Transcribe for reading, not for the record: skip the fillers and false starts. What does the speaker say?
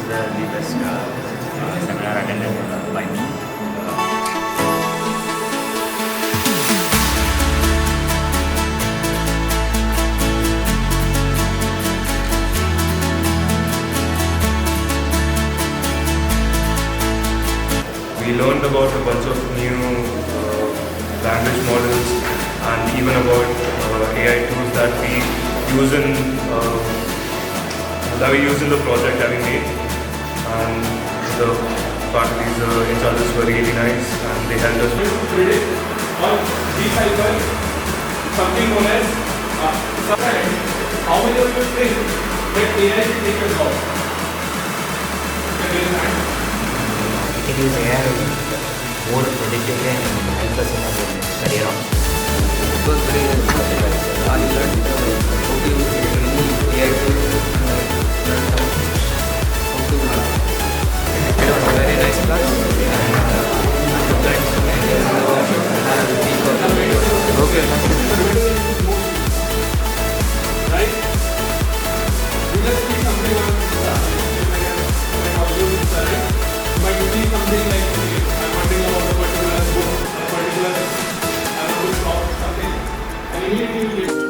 the best seminar attended by me. We learned about a bunch of new language models and even about AI tools that we use in the project that we made. And the faculty's in charges were really nice and they helped us. Predict or decipher something known as how many of you think that AI will take your job? We can use AI more predictively and help us in our career. It was very helpful. I learned how to use any AI tool and learned how to it was a very nice class and okay. Right? You just see something on how you use it, right? But you see something like I'm wondering about a particular book, a particular book, something, and immediately you get